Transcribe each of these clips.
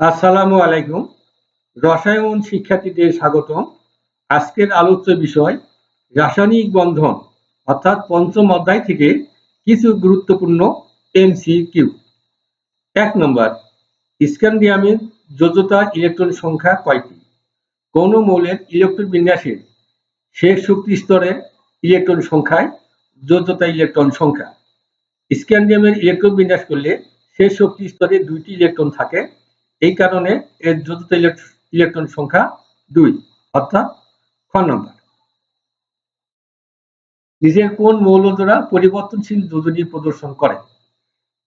আসসালামু আলাইকুম। রসায়ন শিক্ষার্থীদের স্বাগতম। আজকের আলোচ্য বিষয় রাসায়নিক বন্ধন অর্থাৎ পঞ্চম অধ্যায় থেকে কিছু গুরুত্বপূর্ণ এমসিকিউ। ১ নম্বর, স্ক্যান্ডিয়ামের যোজ্যতা ইলেকট্রন সংখ্যা কয়টি? কোন মৌলের ইলেকট্রন বিন্যাসের শেষ শক্তি স্তরের ইলেকট্রন সংখ্যায় যোজ্যতা ইলেকট্রন সংখ্যা। স্ক্যান্ডিয়ামের ইলেকট্রন বিন্যাস করলে শেষ শক্তি স্তরে ২টি ইলেকট্রন থাকে। এই কারণে এর যোজ্যতা ইলেকট্রন সংখ্যা ২, অর্থাৎ খ নম্বর। নিচের কোন মৌল দ্বারা পরিবর্তনশীল যোজনী প্রদর্শন করে?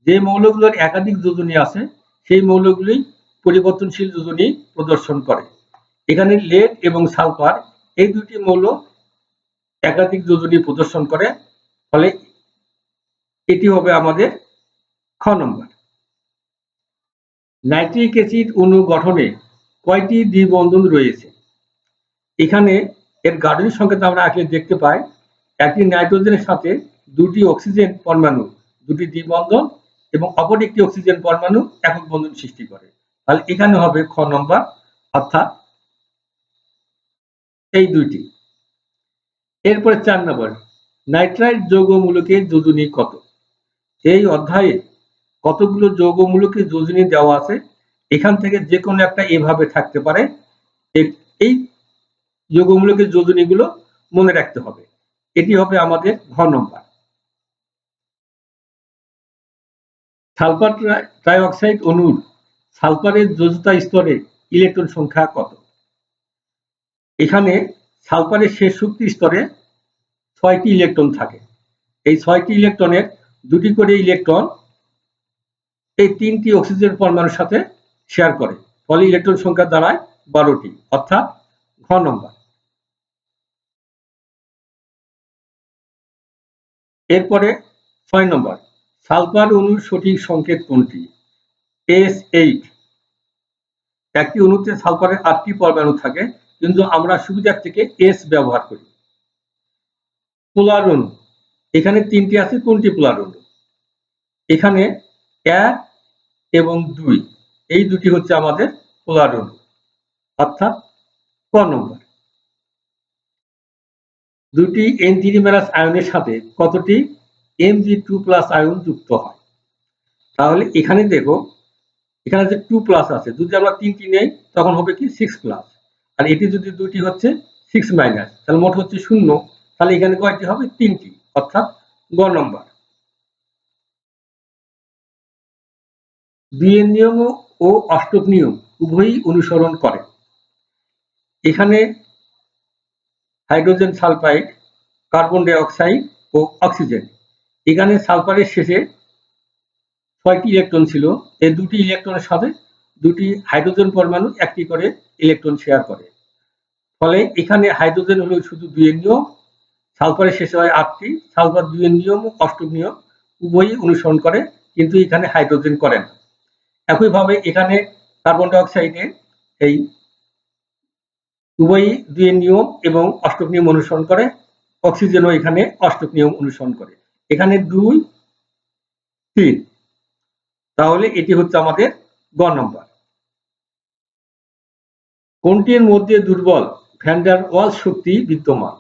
যে মৌলগুলোর একাধিক যোজনী আছে সেই মৌলগুলোই পরিবর্তনশীল যোজনী প্রদর্শন করে। এখানে লেড এবং সালফার এই দুটি মৌল একাধিক যোজনী প্রদর্শন করে, ফলে এটি হবে আমাদের খ নম্বর। নাইট্রিক অ্যাসিড অণু গঠনে কয়টি দ্বিবন্ধন রয়েছে? এখানে এর গাঠনিক সংকেত আমরা আগে দেখতে পাই, একটি নাইট্রোজেনের সাথে দুটি অক্সিজেন পরমাণু দুটি দ্বিবন্ধন এবং অপর একটি অক্সিজেন পরমাণু একক বন্ধন সৃষ্টি করে। তাহলে এখানে হবে খ নম্বর, অর্থাৎ এই দুইটি। এরপরে ৪ নম্বর, নাইট্রাইট যৌগমূলকের যোজনী কত? এই অধ্যায়ে কতগুলো যৌগমূলকের যোজনী দেওয়া আছে, এখান থেকে যে কোনো একটা এভাবে থাকতে পারে। এই যৌগমূলকের যোজনীগুলো মনে রাখতে হবে। এটি হবে আমাদের ঘ নম্বর। সালফার ট্রাইঅক্সাইড অণুর সালফারের যোজ্যতা স্তরে ইলেকট্রন সংখ্যা কত? এখানে সালফারের শেষ শক্তি স্তরে ৬টি ইলেকট্রন থাকে। এই ৬টি ইলেকট্রনের দুটি করে ইলেকট্রন এই ৩টি অক্সিজেন পরমাণুর সাথে শেয়ার করে, ফলে ইলেকট্রন সংখ্যা দাঁড়ায় ১২টি, অর্থাৎ ঘ নম্বর। এরপরে ৬ নম্বর, সালফার অণুর সঠিক সংকেত কোনটি? S8। একটি অণুতে সালফারের ৮টি পরমাণু থাকে, কিন্তু আমরা সুবিধার থেকে S ব্যবহার করি। পোলার অণু, এখানে ৩টি আছে। কোনটি পোলার অণু? এখানে ১ এবং ২, এই দুটি হচ্ছে আমাদের পোলার অণু, অর্থাৎ ক নম্বর। দুটি N3- আয়নের সাথে কতটি Mg2+ আয়ন যুক্ত হয়? তাহলে এখানে দেখো, এখানে যে 2+ আছে, যদি আমরা 3টি নেই তখন হবে কি 6+, আর এটি যদি দুটি হচ্ছে 6-, তাহলে মোট হচ্ছে 0। তাহলে এখানে কয়টি হবে? 3টি, অর্থাৎ গ নম্বর। দুইয়ের নিয়ম ও অষ্টক নিয়ম উভয়ই অনুসরণ করে। এখানে hydrogen sulphide, carbon die oxide ও অক্সিজেন, এখানে সালফারের শেষে ৬টি ইলেকট্রন ছিল। এই দুটি ইলেকট্রনের সাথে দুটি হাইড্রোজেন পরমাণু একটি করে ইলেকট্রন শেয়ার করে, ফলে এখানে হাইড্রোজেন হলো শুধু ২-এর নিয়ম, সালফারের শেষে হয় ৮টি। সালফার ২-এর নিয়ম ও অষ্টক নিয়ম উভয়ই অনুসরণ করে, কিন্তু এখানে হাইড্রোজেন করে না। একইভাবে এখানে কার্বন ডাই অক্সাইডে এই উভয়ই ২-এর নিয়ম এবং অষ্টক নিয়ম অনুসরণ করে। অক্সিজেনও এখানে অষ্টক নিয়ম অনুসরণ করে। এখানে ২, ৩, তাহলে এটি হচ্ছে আমাদের গ নম্বর। কোনটির মধ্যে দুর্বল ভ্যান ডার ওয়ালস শক্তি বিদ্যমান?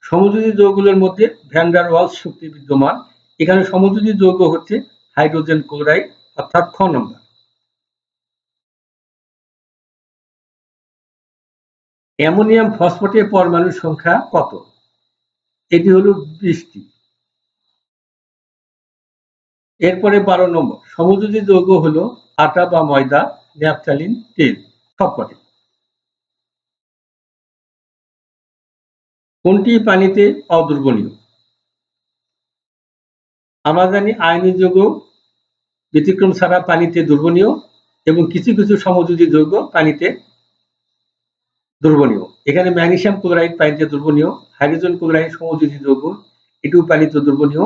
সমযোজী যৌগগুলোর মধ্যে ভ্যান ডার ওয়ালস শক্তি বিদ্যমান। এখানে সমযোজী যৌগ হচ্ছে হাইড্রোজেন ক্লোরাইড, অর্থাৎ খ নম্বর। অ্যামোনিয়াম ফসফেটের পরমাণুর সংখ্যা কত? এটি হলো ২০টি। এরপরে ১২ নম্বর, সমযোজী যৌগ হলো আটা বা ময়দা, ন্যাপথালিন, তেল, সবকটি। কোনটি পানিতে অদ্রবণীয়? আমরা জানি আয়নীয় যৌগ ব্যতিক্রম ছাড়া পানিতে দ্রবণীয়, এবং কিছু কিছু সমযোজী যৌগ পানিতে দ্রবণীয়। এখানে ম্যাগনেসিয়াম ক্লোরাইড পানিতে দ্রবণীয়, হাইড্রোজেন ক্লোরাইড সমযোজী যৌগ, এটিও পানিতে দ্রবণীয়,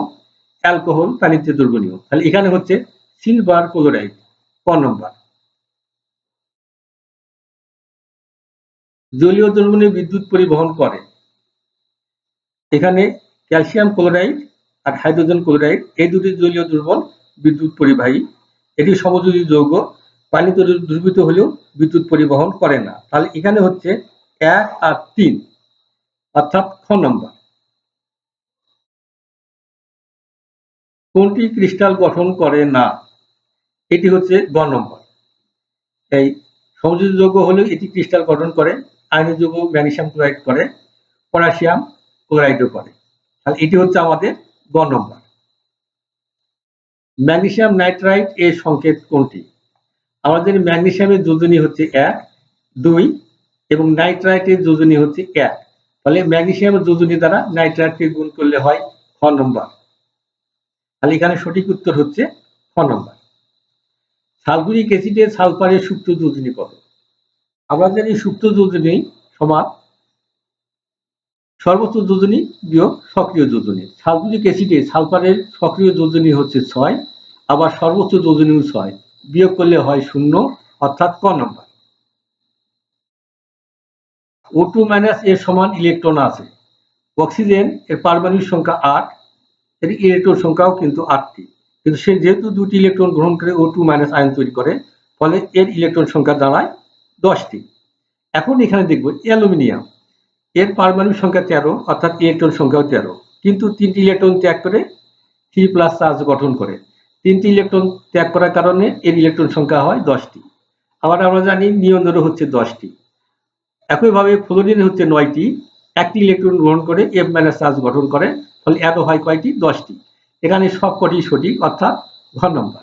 অ্যালকোহল পানিতে দ্রবণীয়। তাহলে এখানে হচ্ছে সিলভার ক্লোরাইড, ক নম্বর। জলীয় দ্রবণে বিদ্যুৎ পরিবহন করে। এখানে ক্যালসিয়াম ক্লোরাইড আর হাইড্রোজেন ক্লোরাইড, এই দুটি জলীয় দ্রবণ বিদ্যুৎ পরিবাহী। এটি সমযোজী যৌগ, পানি দ্রবীভূত হলেও বিদ্যুৎ পরিবহন করে না। তাহলে এখানে হচ্ছে 1 আর 3, অর্থাৎ খ নম্বর। কোনটি ক্রিস্টাল গঠন করে না? এটি হচ্ছে গ নম্বর। এই সংযোজিত যৌগ হলেও এটি ক্রিস্টাল গঠন করে। আয়নিক যৌগ ম্যাগনেসিয়াম ক্লোরাইড করে, পটাশিয়াম ক্লোরাইডও করে। তাহলে এটি হচ্ছে আমাদের গ নম্বর। ম্যাগনেসিয়াম নাইট্রাইট এর সংকেত কোনটি? আমাদের ম্যাগনেসিয়ামের যোজনী হচ্ছে 1, 2 এবং নাইট্রাইটের যোজনী হচ্ছে 1। তাহলে ম্যাগনেসিয়ামের যোজনী দ্বারা নাইট্রাইটকে গুণ করলে হয় খ নম্বর। তাহলে এখানে সঠিক উত্তর হচ্ছে খ নম্বর। সালফিউরিক অ্যাসিডের সালফারের সুপ্ত যোজনী কত? আমরা জানি সুপ্ত যোজনী সমান সর্বোচ্চ যোজনী বিয়োগ সক্রিয় যোজনী। সালফিউরিক অ্যাসিডে সালফারের সক্রিয় যোজনী হচ্ছে 6, আবার সর্বোচ্চ যোজনীও 6, বিয়োগ করলে হয় 0, অর্থাৎ ক নম্বর। O2 এর সমান ইলেকট্রন আছে। অক্সিজেন এর পারমাণবিক সংখ্যা 8, এর ইলেকট্রন সংখ্যাও কিন্তু 8টি, কিন্তু সে যেহেতু 2টি ইলেকট্রন গ্রহণ করে O2 আয়ন তৈরি করে, ফলে এর ইলেকট্রন সংখ্যা দাঁড়ায় 10টি। এখন এখানে দেখব অ্যালুমিনিয়াম, এর পারমাণবিক সংখ্যা 13, অর্থাৎ ইলেকট্রন সংখ্যাও 13, কিন্তু 3টি ইলেকট্রন ত্যাগ করে 3+ চার্জ গঠন করে। 3টি ইলেকট্রন ত্যাগ করার কারণে এর ইলেকট্রন সংখ্যা হয় 10টি। আবার আমরা জানি নিয়নেরও হচ্ছে 10টি। একইভাবে ফ্লোরিনের হচ্ছে 9টি, 1টি ইলেকট্রন গ্রহণ করে F- চার্জ গঠন করে, ফলে এত হয় কয়টি? 10টি। এখানে সবকটি সঠিক, অর্থাৎ ঘ নম্বর।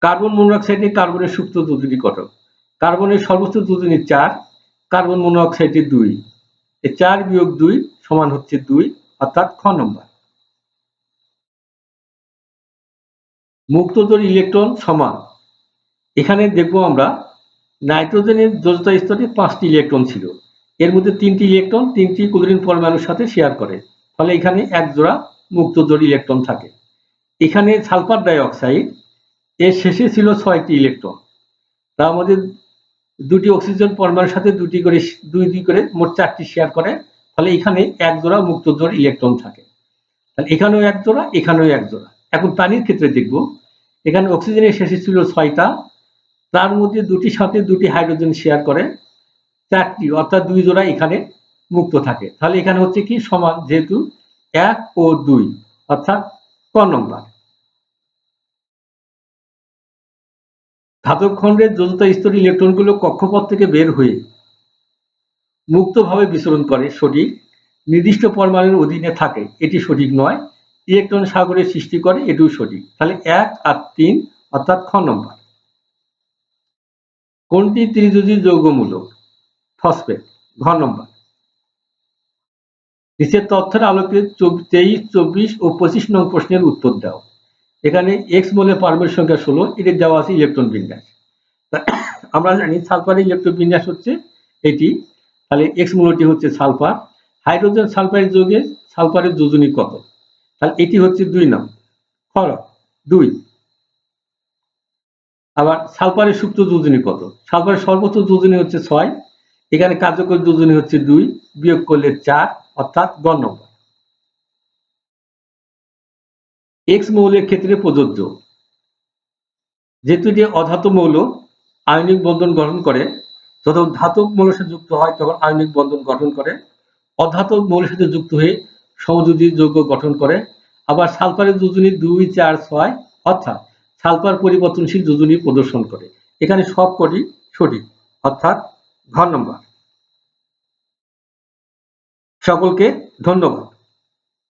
কার্বন মনোক্সাইডে কার্বনের সুপ্ত যোজনী কত? কার্বনের সর্বোচ্চ যোজনী 4, কার্বন মনোক্সাইডে 2। 4 বিয়োগ 2 সমান হচ্ছে 2, অর্থাৎ খ নম্বর। মুক্তজোড় ইলেকট্রন সমান, এখানে দেখব আমরা নাইট্রোজেনের যোজ্যতা স্তরে 5টি ইলেকট্রন ছিল, এর মধ্যে 3টি ইলেকট্রন 3টি ক্লোরিন পরমাণুর সাথে শেয়ার করে, ফলে এখানে এক জোড়া মুক্তজোড় ইলেকট্রন থাকে। এখানে সালফার ডাই অক্সাইড, এর শেষে ছিল 6টি ইলেকট্রন, তার মধ্যে 2টি অক্সিজেন পরমাণুর সাথে 2টি করে 2 করে মোট 4টি শেয়ার করে, ফলে এখানে এক জোড়া মুক্তজোড় ইলেকট্রন থাকে। তাহলে এখানেও এক জোড়া, এখানেও এক জোড়া। এখন পানির ক্ষেত্রে দেখব, এখানে অক্সিজেনের শেষে ছিল 6টা, তার মধ্যে 2টির সাথে 2টি হাইড্রোজেন শেয়ার করে 4টি, অর্থাৎ 2 জোড়া এখানে মুক্ত থাকে। তাহলে এখানে হচ্ছে কি সমান, যেহেতু 1 ও 2, অর্থাৎ ক নম্বর। ধাতব খণ্ডের যোজ্যতা স্তরে ইলেকট্রনগুলো কক্ষপথ থেকে বের হয়ে মুক্তভাবে বিচরণ করে, সঠিক। নির্দিষ্ট পরমাণুর অধীনে থাকে, এটি সঠিক নয়। ইলেকট্রন সাগরের সৃষ্টি করে, এটিও সঠিক। তাহলে 1 আর 3, অর্থাৎ খ নম্বর। কোনটি ত্রিযোজী যৌগমূলক? ফসফেট, ঘ নম্বর। নিচের তথ্যের আলোকে 23, 24 ও 25 নং প্রশ্নের উত্তর দাও। এখানে এক্স মোলের পারমাণবিক সংখ্যা 16, এটি দেওয়া আছে ইলেকট্রন বিন্যাস। আমরা জানি সালফারের ইলেকট্রন বিন্যাস হচ্ছে এটি, তাহলে এক্স মূলটি হচ্ছে সালফার। হাইড্রোজেন সালফাইড যৌগে সালফারের যোজনী কত? তাহলে এটি হচ্ছে 2 নং, 2। আবার সালফারের সুপ্ত যোজনী কত? সালফারের সর্বোচ্চ যোজনী হচ্ছে 6, এখানে কার্যকর যোজনী হচ্ছে 2, বিয়োগ করলে 4, অর্থাৎ গ নম্বর। এক্স মৌলের ক্ষেত্রে প্রযোজ্য, যেহেতু এটি অধাতব মৌল, আয়নিক বন্ধন গঠন করে। যখন ধাতব মৌলের সাথে যুক্ত হয় তখন আয়নিক বন্ধন গঠন করে, অধাতব মৌলের সাথে যুক্ত হয়ে সমযোজী যৌগ গঠন করে। আবার সালফারের যোজনী 2, 4, 6, অর্থাৎ সালফার পরিবর্তনশীল যোজনী প্রদর্শন করে। এখানে সবকটি সঠিক, অর্থাৎ ঘ নম্বর। সকলকে ধন্যবাদ।